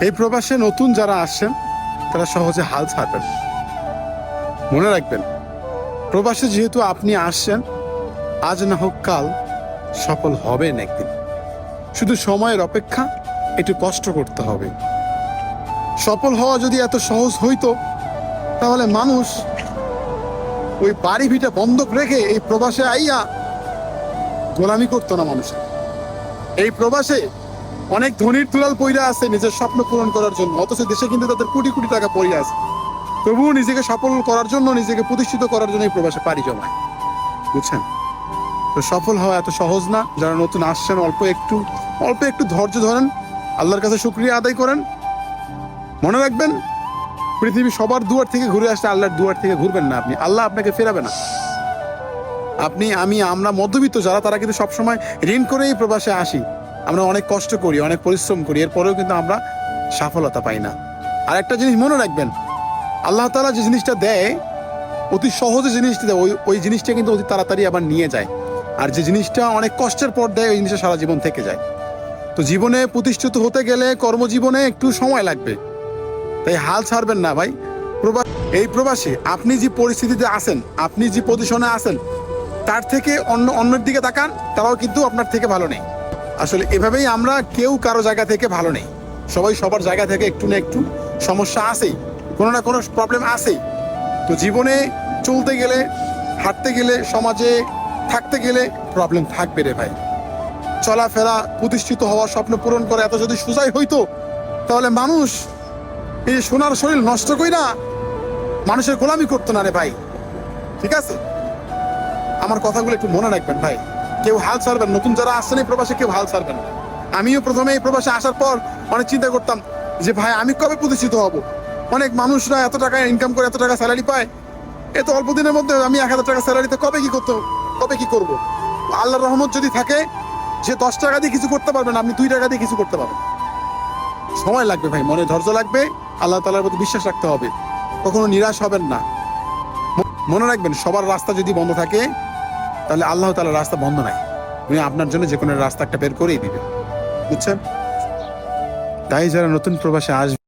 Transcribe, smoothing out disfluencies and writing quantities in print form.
এই প্রবাসে নতুন যারা আসছেন তারা সহজে হাল ছাড়বেন। মনে রাখবেন, প্রবাসে যেহেতু আপনি আসছেন, আজ না হোক কাল সফল হবেন একদিন। শুধু সময়ের অপেক্ষা, একটু কষ্ট করতে হবে। সফল হওয়া যদি এত সহজ হইতো তাহলে মানুষ ওই বাড়ি ভিটা বন্ধক রেখে এই প্রবাসে আইয়া গোলামি করতো না মানুষের। এই প্রবাসে অনেক ধনীর তুলাল পইরা আছে নিজের স্বপ্ন পূরণ করার জন্য, অথচ দেশে কিন্তু তাদের কোটি কোটি টাকা পড়ে আছে, তবুও নিজেকে সফল করার জন্য, নিজেকে প্রতিষ্ঠিত করার জন্য এই প্রবাসে পাড়ি জমায়। বুঝছেন? তো সফল হওয়া এত সহজ না। যারা নতুন আসছেন অল্প একটু ধৈর্য ধরেন, আল্লাহর কাছে শুকরিয়া আদায় করেন। মনে রাখবেন, পৃথিবী সবার দুয়ার থেকে ঘুরে আসলে আল্লাহর দুয়ার থেকে ঘুরবেন না আপনি, আল্লাহ আপনাকে ফেরাবে না। আপনি, আমি, আমরা মধ্যবিত্ত যারা, তারা কিন্তু সবসময় ঋণ করেই প্রবাসে আসি। আমরা অনেক কষ্ট করি, অনেক পরিশ্রম করি, এরপরেও কিন্তু আমরা সফলতা পাই না। আর একটা জিনিস মনে রাখবেন, আল্লাহ তাআলা যে জিনিসটা দেয়, অতি সহজে জিনিসটা দেয়, ওই জিনিসটা কিন্তু অতি তাড়াতাড়ি আবার নিয়ে যায়। আর যে জিনিসটা অনেক কষ্টের পর দেয়, ওই জিনিসটা সারা জীবন থেকে যায়। তো জীবনে প্রতিষ্ঠিত হতে গেলে কর্মজীবনে একটু সময় লাগবে, তাই হাল ছাড়বেন না ভাই। এই প্রবাসে আপনি যে পরিস্থিতিতে আছেন, আপনি যে পজিশনে আছেন, তার থেকে অন্যের দিকে তাকান, তারাও কিন্তু আপনার থেকে ভালো নেই। আসলে এভাবেই আমরা কেউ কারো জায়গা থেকে ভালো নেই। সবাই সবার জায়গা থেকে একটু না একটু সমস্যা আছেই, কোনো না কোনো প্রবলেম আছেই। তো জীবনে চলতে গেলে, হাঁটতে গেলে, সমাজে থাকতে গেলে প্রবলেম থাকবে রে ভাই। চলাফেরা, প্রতিষ্ঠিত হওয়া, স্বপ্ন পূরণ করা এত যদি সোজাই হইতো, তাহলে মানুষ এই সোনার শরীর নষ্ট কইরা মানুষের গোলামি করতো না রে ভাই। ঠিক আছে? আমার কথাগুলো একটু মনে রাখবেন ভাই। কেউ হাল ছাড়বেন, নতুন যারা আসছেন এই প্রবাসে কেউ হাল ছাড়বেন না। আমিও প্রথমে এই প্রবাসে আসার পর অনেক চিন্তা করতাম যে ভাই আমি কবে প্রতিষ্ঠিত হব। অনেক মানুষরা এত টাকা ইনকাম করে, এত টাকা স্যালারি পায়, এত অল্প দিনের মধ্যে আমি 1000 টাকা স্যালারিতে কবে কি করব। আল্লাহর রহমত যদি থাকে, যে 10 টাকা দিয়ে কিছু করতে পারবেন, আপনি 2 টাকা দিয়ে কিছু করতে পারবেন। সময় লাগবে ভাই, মনে ধৈর্য লাগবে, আল্লাহ তাআলার প্রতি বিশ্বাস রাখতে হবে, কখনো নিরাশ হবেন না। মনে রাখবেন, সবার রাস্তা যদি বন্ধ থাকে, তাহলে আল্লাহ তাআলার রাস্তা বন্ধ নাই। উনি আপনার জন্য যে কোনো রাস্তা একটা বের করেই দিবে। বুঝছেন? তাই যারা নতুন প্রবাসে আসবে